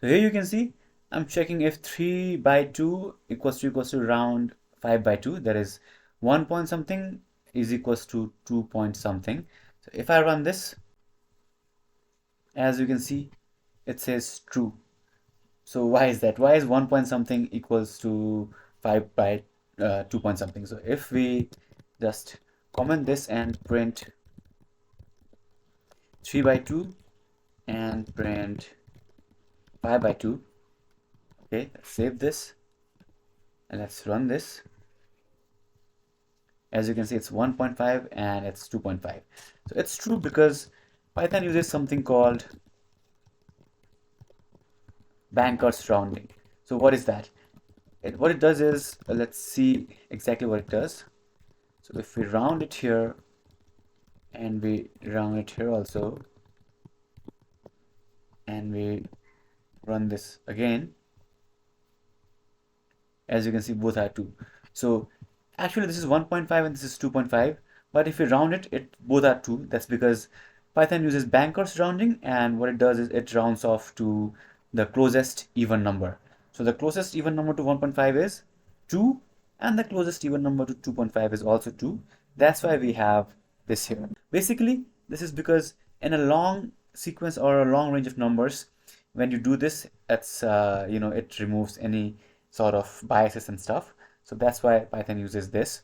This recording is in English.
So here you can see I'm checking if 3 by 2 equals to round 5 by 2, that is 1 point something is equals to 2 point something. So if I run this, as you can see, it says true. So why is that? Why is 1 point something equals to 5 by 2 point something? So if we just comment this and print 3 by 2 and print 5 by 2, okay, let's save this and let's run this. As you can see, it's 1.5 and it's 2.5. So it's true because Python uses something called Banker's rounding. So what is that? What it does is, let's see exactly what it does. So if we round it here and we round it here also, and we run this again, as you can see, both are 2. So actually this is 1.5 and this is 2.5, but if we round it, both are 2. That's because Python uses Banker's rounding, and what it does is it rounds off to the closest even number. So the closest even number to 1.5 is 2, and the closest even number to 2.5 is also 2. That's why we have this here. Basically, this is because in a long sequence or a long range of numbers, when you do this, it's it removes any sort of biases and stuff. So that's why Python uses this.